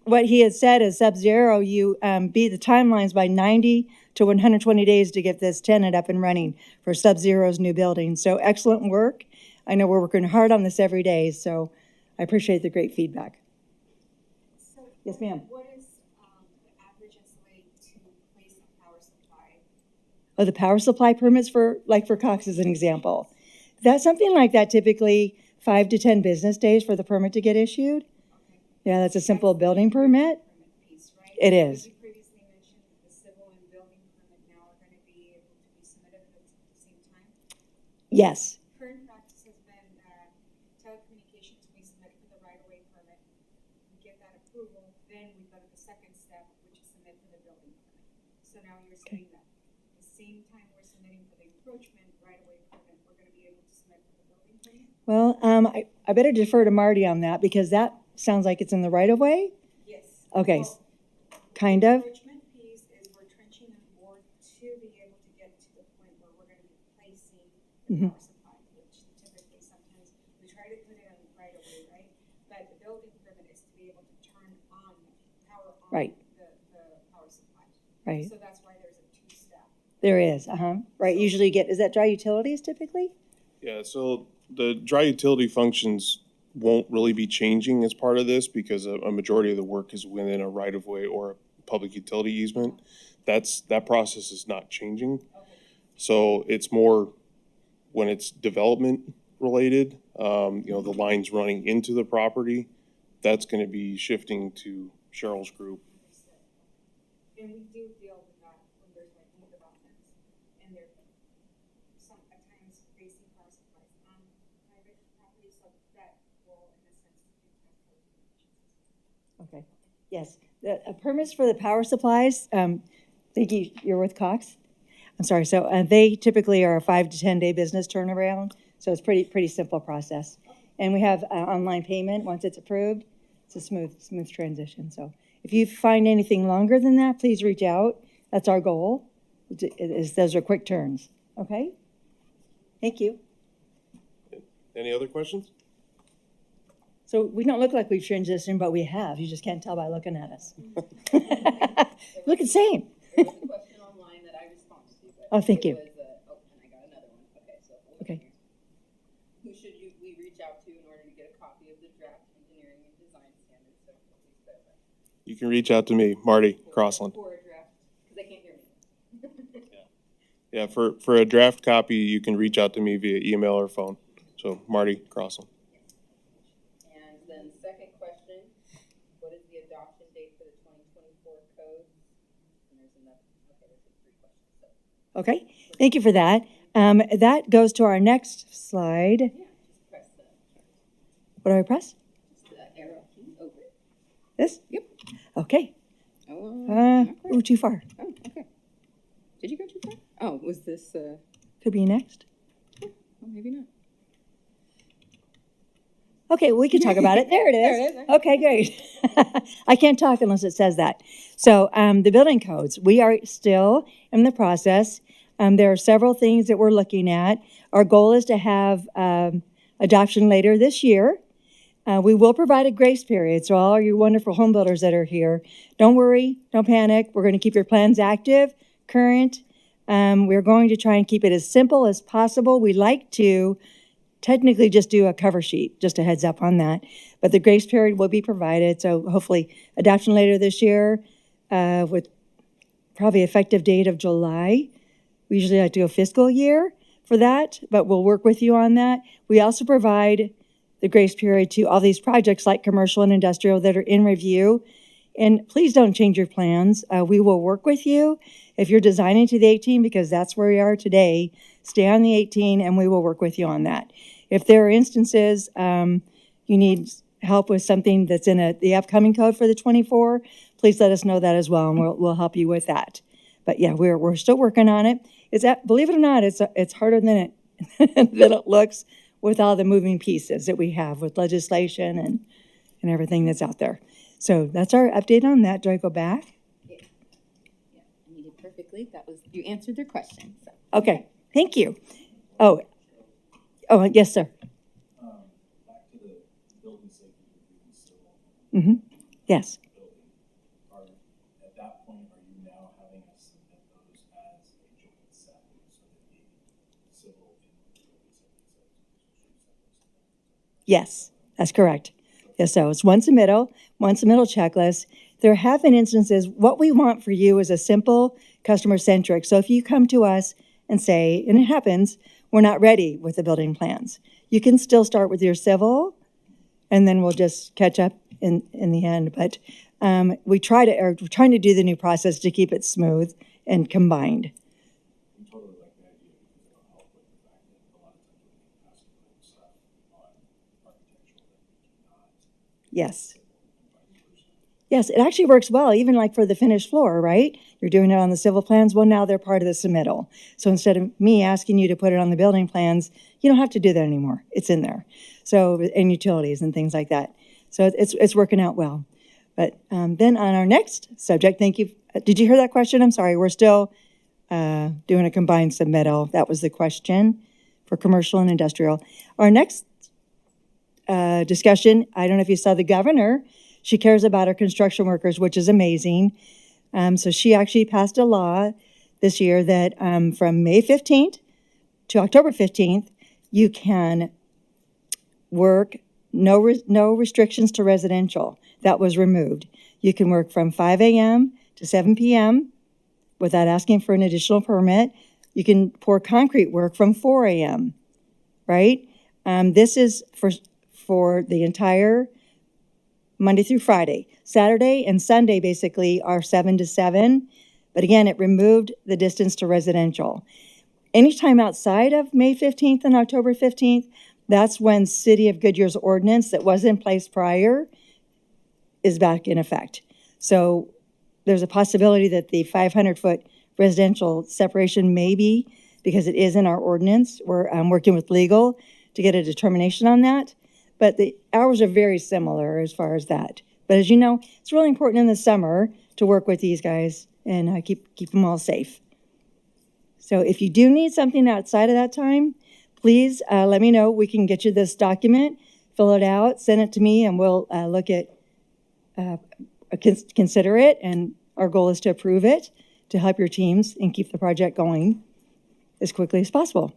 S4: What he had said is Sub-Zero, you beat the timelines by 90 to 120 days to get this tenant up and running for Sub-Zero's new building. So excellent work. I know we're working hard on this every day, so I appreciate the great feedback. Yes, ma'am.
S14: What is the average SLA to place a power supply?
S4: Oh, the power supply permits for Cox as an example. That's something like that, typically 5 to 10 business days for the permit to get issued.
S14: Okay.
S4: Yeah, that's a simple building permit.
S14: Piece, right?
S4: It is.
S14: You previously mentioned the civil and building permit now are going to be able to be submitted at the same time.
S4: Yes.
S14: Current practice has been telecommunications, we submit for the right-of-way permit, we get that approval, then we go to the second step, which is submit for the building permit. So now you're saying that the same time we're submitting for the encroachment right-of-way permit, we're going to be able to submit for the building permit?
S4: Well, I better defer to Marty on that because that sounds like it's in the right of way.
S14: Yes.
S4: Okay,
S14: Well,
S4: kind of.
S14: the encroachment piece is we're trenching the board to be able to get to the point where we're going to be placing the power supply, which typically sometimes we try to put it on right away, right? But the building permit is to be able to turn on power on
S4: Right.
S14: the power supply.
S4: Right.
S14: So that's why there's a two-step.
S4: There is. Right. Usually is that dry utilities typically?
S12: Yeah, so the dry utility functions won't really be changing as part of this because a majority of the work is within a right-of-way or a public utility easement. That process is not changing.
S14: Okay.
S12: So it's more when it's development related, the lines running into the property, that's gonna be shifting to Cheryl's group.
S14: And we do deal with that when there's like new developments and they're at times facing power supplies on private
S4: Yes, permits for the power supplies, thank you, you're with Cox? I'm sorry, so they typically are a 5 to 10 day business turnaround, so it's pretty simple process. And we have online payment, once it's approved, it's a smooth transition. So if you find anything longer than that, please reach out. That's our goal, those are quick turns, okay? Thank you.
S12: Any other questions?
S4: So we don't look like we've transitioned, but we have. You just can't tell by looking at us. Look the same.
S6: There was a question online that I responded to. But
S4: Oh, thank you.
S6: It was, and I got another one. Okay, so.
S4: Okay.
S6: Who should we reach out to in order to get a copy of the draft engineering and design standards? So please clarify.
S12: You can reach out to me, Marty Crossland.
S6: For a draft, because they can't hear me.
S12: Yeah, for a draft copy, you can reach out to me via email or phone. So Marty Crossland.
S6: And then second question, what is the adoption date for the 2024 code? And there's another, okay, there's 3 questions. So.
S4: Okay, thank you for that. That goes to our next slide.
S6: Yeah, just press the.
S4: What do I press?
S6: Just the arrow key over.
S4: This?
S6: Yep.
S4: Okay.
S6: Oh,
S4: Too far.
S6: Oh, okay. Did you go too far? Oh, was this,
S4: Could be next.
S6: well, maybe not.
S4: Okay, we can talk about it. There it is.
S6: There it is.
S4: Okay, great. I can't talk unless it says that. So the building codes, we are still in the process. There are several things that we're looking at. Our goal is to have adoption later this year. We will provide a grace period, so all you wonderful home builders that are here, don't worry, don't panic. We're going to keep your plans active, current. We're going to try and keep it as simple as possible. We like to technically just do a cover sheet, just a heads up on that. But the grace period will be provided, so hopefully adoption later this year with probably effective date of July. We usually like to go fiscal year for that, but we'll work with you on that. We also provide the grace period to all these projects like commercial and industrial that are in review. And please don't change your plans. We will work with you if you're designing to the 18, because that's where we are today. Stay on the 18 and we will work with you on that. If there are instances you need help with something that's in the upcoming code for the 24, please let us know that as well, and we'll help you with that. But yeah, we're still working on it. Believe it or not, it's harder than it looks with all the moving pieces that we have with legislation and everything that's out there. So that's our update on that. Do I go back?
S6: Yeah, you did perfectly. You answered their question. So.
S4: Okay, thank you. Oh, yes, sir.
S13: Back to the building safety review civil.
S4: Mm-hmm. Yes.
S13: At that point, are you now having us submit those as a joint set so that the civil and building safety?
S4: Yes, that's correct. Yes, so it's one submittal checklist. There have been instances, what we want for you is a simple customer-centric. So if you come to us and say, and it happens, we're not ready with the building plans, you can still start with your civil, and then we'll just catch up in the end. But we're trying to do the new process to keep it smooth and combined.
S13: I totally like the idea because it'll help with the fact that a lot of times we pass stuff on architectural that we cannot.
S4: Yes. Yes, it actually works well, even like for the finished floor, right? You're doing it on the civil plans. Well, now they're part of the submittal. So instead of me asking you to put it on the building plans, you don't have to do that anymore. It's in there. So, and utilities and things like that. So it's working out well. But then on our next subject, thank you. Did you hear that question? I'm sorry. We're still doing a combined submittal. That was the question for commercial and industrial. Our next discussion, I don't know if you saw the governor. She cares about our construction workers, which is amazing. So she actually passed a law this year that from May 15th to October 15th, you can work, no restrictions to residential. That was removed. You can work from 5 a.m. to 7 p.m. without asking for an additional permit. You can pour concrete work from 4 a.m., right? This is for the entire Monday through Friday. Saturday and Sunday basically are 7 to 7. But again, it removed the distance to residential. Anytime outside of May 15th and October 15th, that's when City of Goodyear's ordinance that was in place prior is back in effect. So there's a possibility that the 500-foot residential separation may be, because it is in our ordinance. We're working with legal to get a determination on that. But the hours are very similar as far as that. But as you know, it's really important in the summer to work with these guys and keep them all safe. So if you do need something outside of that time, please let me know. We can get you this document, fill it out, send it to me, and we'll look at, consider it. And our goal is to approve it to help your teams and keep the project going as quickly as possible.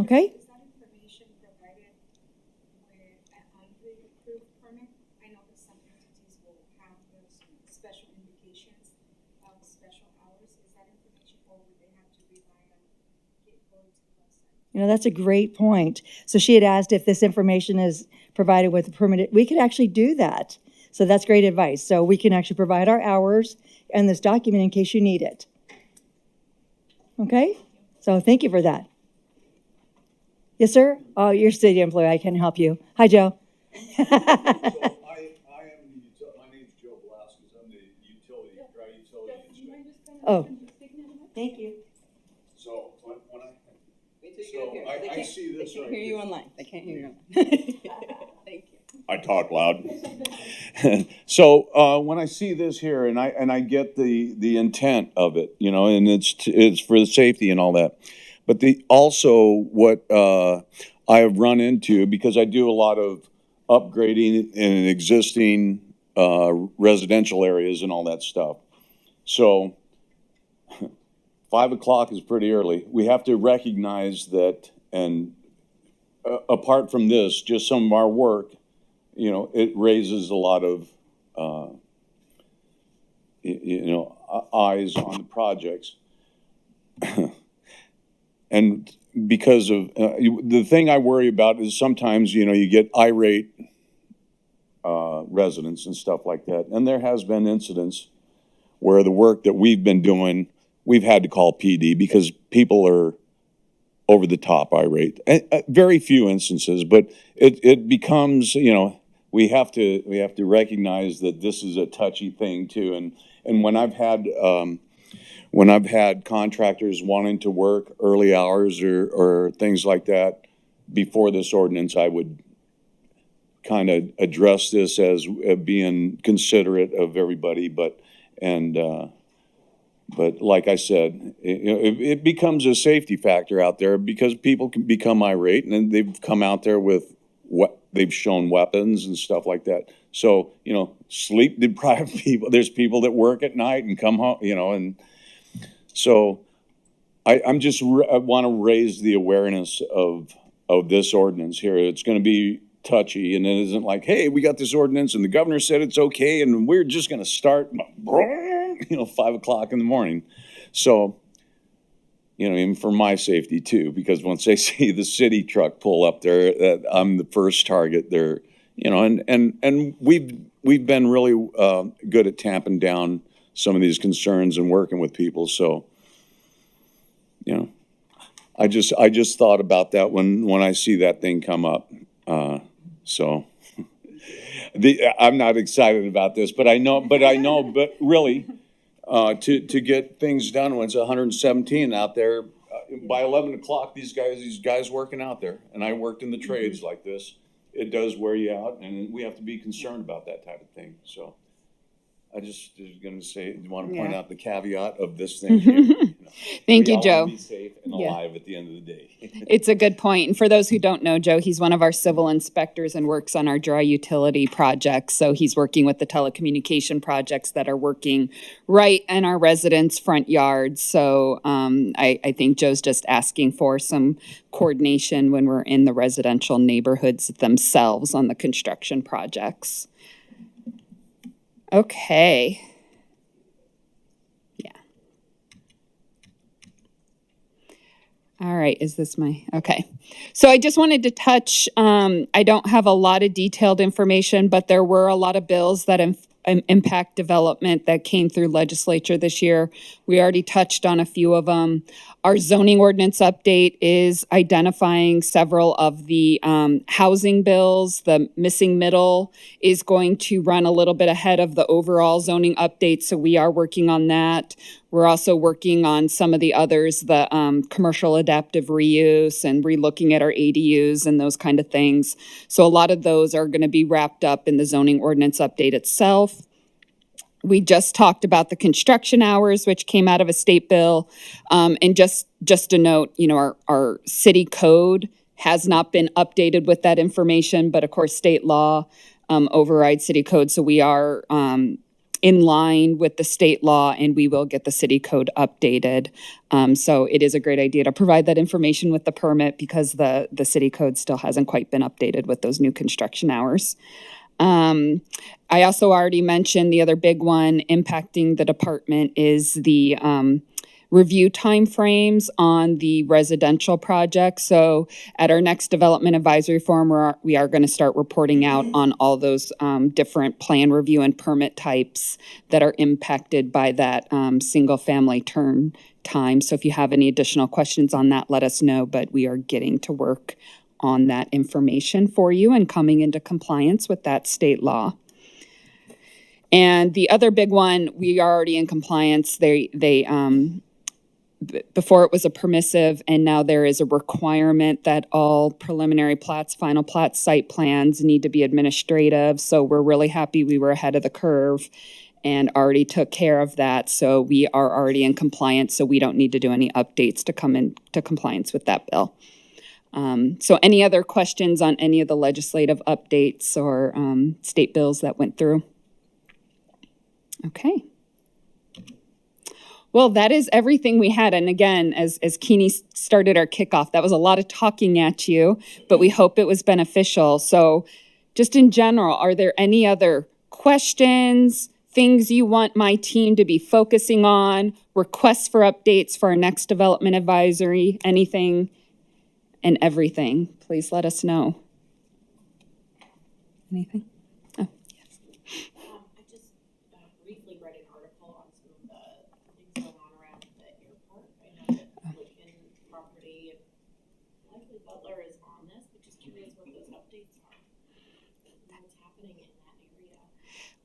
S4: Okay?
S14: Is that information provided with an approved permit? I know that some entities will have those special indications of special hours. Is that information, or would they have to rely on it going to the website?
S4: You know, that's a great point. So she had asked if this information is provided with a permit. We could actually do that. So that's great advice. So we can actually provide our hours and this document in case you need it. Okay? So thank you for that. Yes, sir? Oh, you're a city employee. I can help you. Hi, Joe.
S15: So I am my name's Joe Velasquez. I'm the dry utility inspector.
S4: Oh, thank you.
S15: So when I see this right here.
S6: online. They can't hear you online. Thank you.
S15: I talk loud. So when I see this here, and I get the intent of it, you know, and it's for the safety and all that, but also what I have run into, because I do a lot of upgrading in existing residential areas and all that stuff. So 5 o'clock is pretty early. We have to recognize that, and apart from this, just some of our work, you know, it raises a lot of, eyes on the projects. And because of, the thing I worry about is sometimes, you know, you get irate residents and stuff like that. And there has been incidents where the work that we've been doing, we've had to call PD because people are over the top irate. Very few instances, but it becomes, you know, we have to recognize that this is a touchy thing too. And when I've had contractors wanting to work early hours or things like that before this ordinance, I would kind of address this as being considerate of everybody, but like I said, it becomes a safety factor out there because people can become irate, and then they've come out there with what they've shown weapons and stuff like that. So, you know, sleep deprived people, there's people that work at night and come home, you know, and so I want to raise the awareness of this ordinance here. It's going to be touchy, and it isn't like, hey, we got this ordinance and the governor said it's okay and we're just going to start, 5 o'clock in the morning. So, you know, even for my safety too, because once they see the city truck pull up there, I'm the first target there, you know, and we've been really good at tamping down some of these concerns and working with people. So, you know, I just thought about that when I see that thing come up. So I'm not excited about this, but really, to get things done when it's 117 out there, by 11 o'clock, these guys working out there, and I worked in the trades like this, it does wear you out, and we have to be concerned about that type of thing. So I just was going to want to point out the caveat of this thing here. You know,
S1: Thank you,
S15: we all
S1: Joe.
S15: want to be safe and alive at the end of the day.
S1: It's a good point. And for those who don't know, Joe, he's one of our civil inspectors and works on our dry utility projects. So he's working with the telecommunication projects that are working right in our residents' front yards. So I think Joe's just asking for some coordination when we're in the residential neighborhoods themselves on the construction projects. Okay. Yeah. All right, is this okay. So I just wanted to touch, I don't have a lot of detailed information, but there were a lot of bills that impact development that came through legislature this year. We already touched on a few of them. Our zoning ordinance update is identifying several of the housing bills. The missing middle is going to run a little bit ahead of the overall zoning update, so we are working on that. We're also working on some of the others, the commercial adaptive reuse and relooking at our ADUs and those kind of things. So a lot of those are going to be wrapped up in the zoning ordinance update itself. We just talked about the construction hours, which came out of a state bill. And just a note, you know, our city code has not been updated with that information, but of course, state law overrides city code. So we are in line with the state law, and we will get the city code updated. So it is a great idea to provide that information with the permit because the city code still hasn't quite been updated with those new construction hours. I also already mentioned the other big one impacting the department is the review timeframes on the residential projects. So at our next development advisory forum, we are going to start reporting out on all those different plan review and permit types that are impacted by that single family turn time. So if you have any additional questions on that, let us know, but we are getting to work on that information for you and coming into compliance with that state law. And the other big one, we are already in compliance. Before it was a permissive, and now there is a requirement that all preliminary plats, final plats, site plans need to be administrative. So we're really happy we were ahead of the curve and already took care of that. So we are already in compliance, so we don't need to do any updates to come into compliance with that bill. So any other questions on any of the legislative updates or state bills that went through? Okay. Well, that is everything we had. And again, as Keeney started our kickoff, that was a lot of talking at you, but we hope it was beneficial. So just in general, are there any other questions, things you want my team to be focusing on, requests for updates for our next development advisory, anything and everything? Please let us know. Anything? Oh, yes.
S16: I just briefly read an article on some of the things going on around the airport. I know that Lincoln property and likely Butler is on this, but just curious what those updates are. What's happening in that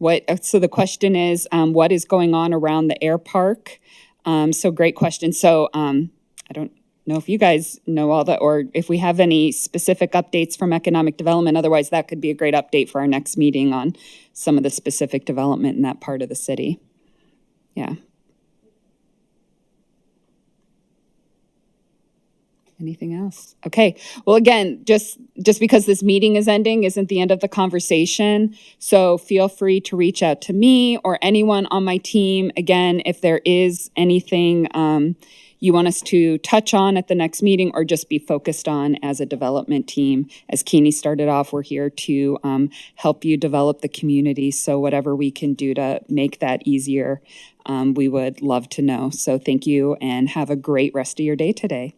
S16: area?
S1: So the question is, what is going on around the air park? So great question. So I don't know if you guys know all that, or if we have any specific updates from economic development. Otherwise, that could be a great update for our next meeting on some of the specific development in that part of the city. Yeah. Anything else? Okay. Well, again, just because this meeting is ending isn't the end of the conversation. So feel free to reach out to me or anyone on my team. Again, if there is anything you want us to touch on at the next meeting or just be focused on as a development team. As Keeney started off, we're here to help you develop the community. So whatever we can do to make that easier, we would love to know. So thank you and have a great rest of your day today.